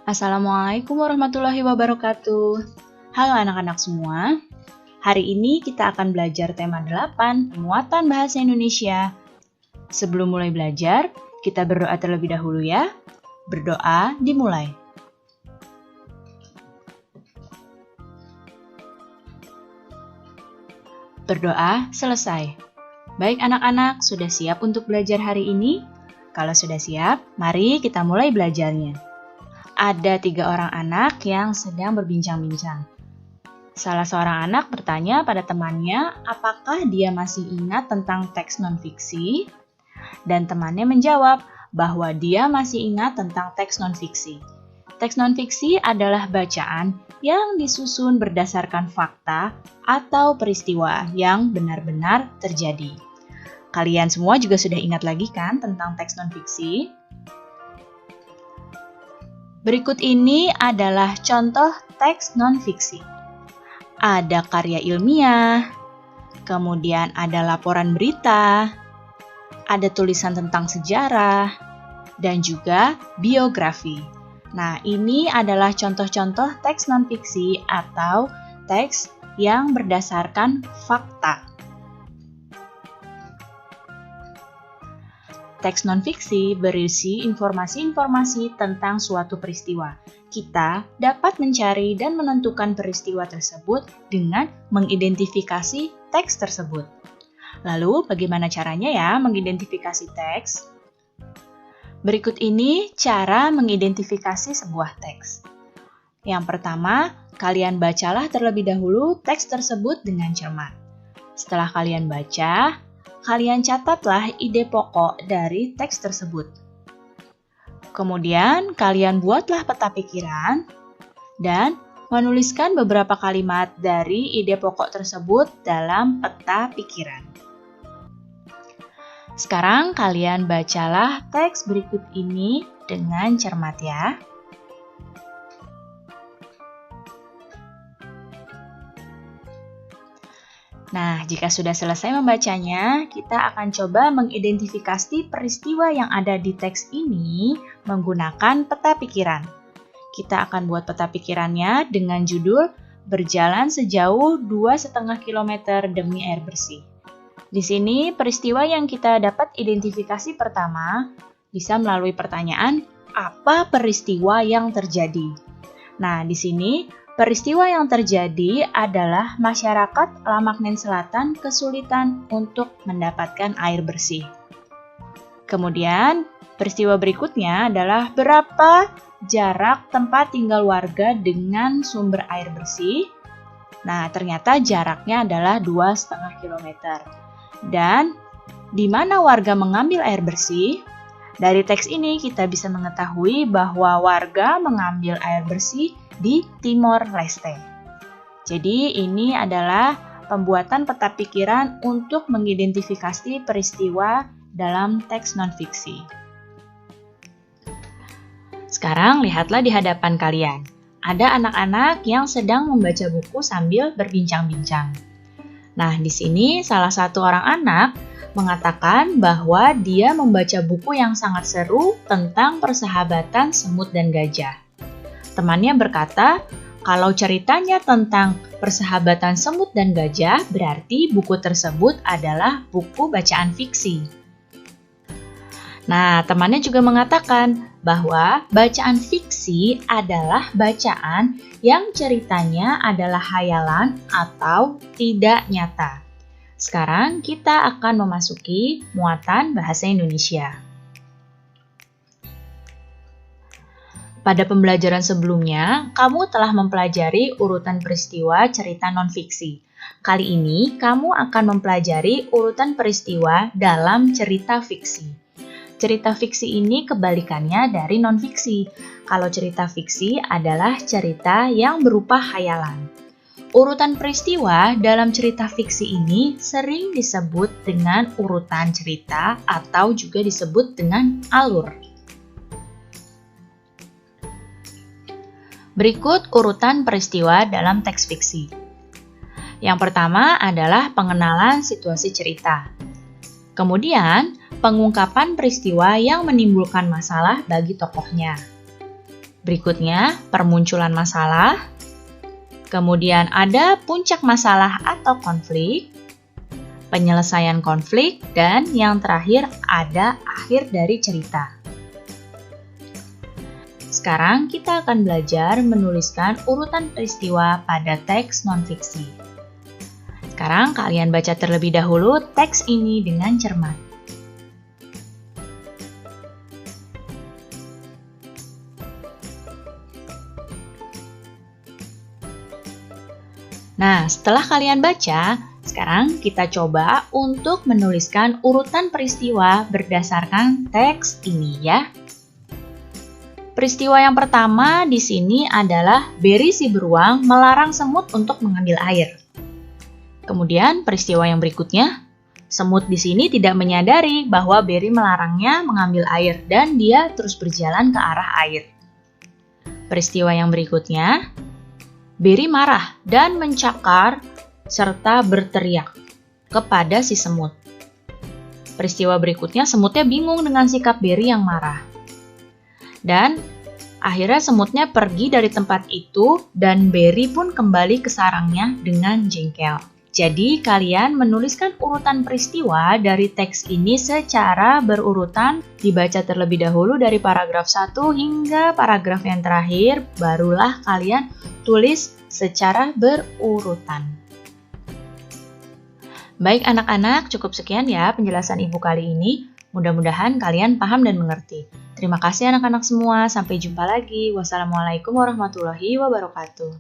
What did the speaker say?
Assalamualaikum warahmatullahi wabarakatuh. Halo anak-anak semua. Hari ini kita akan belajar tema 8, penguatan bahasa Indonesia. Sebelum mulai belajar, kita berdoa terlebih dahulu ya. Berdoa dimulai. Berdoa selesai. Baik anak-anak, sudah siap untuk belajar hari ini? Kalau sudah siap, mari kita mulai belajarnya. Ada 3 orang anak yang sedang berbincang-bincang. Salah seorang anak bertanya pada temannya apakah dia masih ingat tentang teks non-fiksi, dan temannya menjawab bahwa dia masih ingat tentang teks non-fiksi. Teks non-fiksi adalah bacaan yang disusun berdasarkan fakta atau peristiwa yang benar-benar terjadi. Kalian semua juga sudah ingat lagi kan tentang teks non-fiksi? Berikut ini adalah contoh teks non-fiksi. Ada karya ilmiah, kemudian ada laporan berita, ada tulisan tentang sejarah, dan juga biografi. Nah, ini adalah contoh-contoh teks non-fiksi atau teks yang berdasarkan fakta. Teks non-fiksi berisi informasi-informasi tentang suatu peristiwa. Kita dapat mencari dan menentukan peristiwa tersebut dengan mengidentifikasi teks tersebut. Lalu, bagaimana caranya ya mengidentifikasi teks? Berikut ini cara mengidentifikasi sebuah teks. Yang pertama, kalian bacalah terlebih dahulu teks tersebut dengan cermat. Setelah kalian baca, kalian catatlah ide pokok dari teks tersebut. Kemudian, kalian buatlah peta pikiran dan menuliskan beberapa kalimat dari ide pokok tersebut dalam peta pikiran. Sekarang, kalian bacalah teks berikut ini dengan cermat ya. Nah, jika sudah selesai membacanya, kita akan coba mengidentifikasi peristiwa yang ada di teks ini menggunakan peta pikiran. Kita akan buat peta pikirannya dengan judul Berjalan sejauh 2,5 km demi air bersih. Di sini, peristiwa yang kita dapat identifikasi pertama bisa melalui pertanyaan, apa peristiwa yang terjadi? Nah, di sini peristiwa yang terjadi adalah masyarakat Lamaknen Selatan kesulitan untuk mendapatkan air bersih. Kemudian, peristiwa berikutnya adalah berapa jarak tempat tinggal warga dengan sumber air bersih. Nah, ternyata jaraknya adalah 2,5 km. Dan di mana warga mengambil air bersih? Dari teks ini kita bisa mengetahui bahwa warga mengambil air bersih di Timor Leste. Jadi ini adalah pembuatan peta pikiran untuk mengidentifikasi peristiwa dalam teks non-fiksi. Sekarang lihatlah di hadapan kalian. Ada anak-anak yang sedang membaca buku sambil berbincang-bincang. Nah, di sini salah satu orang anak mengatakan bahwa dia membaca buku yang sangat seru tentang persahabatan semut dan gajah. Temannya berkata, kalau ceritanya tentang persahabatan semut dan gajah, berarti buku tersebut adalah buku bacaan fiksi. Nah, temannya juga mengatakan bahwa bacaan fiksi adalah bacaan yang ceritanya adalah khayalan atau tidak nyata. Sekarang kita akan memasuki muatan bahasa Indonesia. Pada pembelajaran sebelumnya, kamu telah mempelajari urutan peristiwa cerita non-fiksi. Kali ini, kamu akan mempelajari urutan peristiwa dalam cerita fiksi. Cerita fiksi ini kebalikannya dari non-fiksi. Kalau cerita fiksi adalah cerita yang berupa khayalan. Urutan peristiwa dalam cerita fiksi ini sering disebut dengan urutan cerita atau juga disebut dengan alur. Berikut urutan peristiwa dalam teks fiksi. Yang pertama adalah pengenalan situasi cerita. Kemudian, pengungkapan peristiwa yang menimbulkan masalah bagi tokohnya. Berikutnya, permunculan masalah. Kemudian ada puncak masalah atau konflik, penyelesaian konflik, dan yang terakhir ada akhir dari cerita. Sekarang kita akan belajar menuliskan urutan peristiwa pada teks non-fiksi. Sekarang kalian baca terlebih dahulu teks ini dengan cermat. Nah, setelah kalian baca, sekarang kita coba untuk menuliskan urutan peristiwa berdasarkan teks ini ya. Peristiwa yang pertama di sini adalah Berry si beruang melarang semut untuk mengambil air. Kemudian peristiwa yang berikutnya, semut di sini tidak menyadari bahwa Berry melarangnya mengambil air dan dia terus berjalan ke arah air. Peristiwa yang berikutnya, Berry marah dan mencakar serta berteriak kepada si semut. Peristiwa berikutnya, semutnya bingung dengan sikap Berry yang marah. Dan akhirnya semutnya pergi dari tempat itu dan Berry pun kembali ke sarangnya dengan jengkel. Jadi kalian menuliskan urutan peristiwa dari teks ini secara berurutan, dibaca terlebih dahulu dari paragraf 1 hingga paragraf yang terakhir, barulah kalian tulis secara berurutan. Baik anak-anak, cukup sekian ya penjelasan Ibu kali ini. Mudah-mudahan kalian paham dan mengerti. Terima kasih anak-anak semua, sampai jumpa lagi. Wassalamualaikum warahmatullahi wabarakatuh.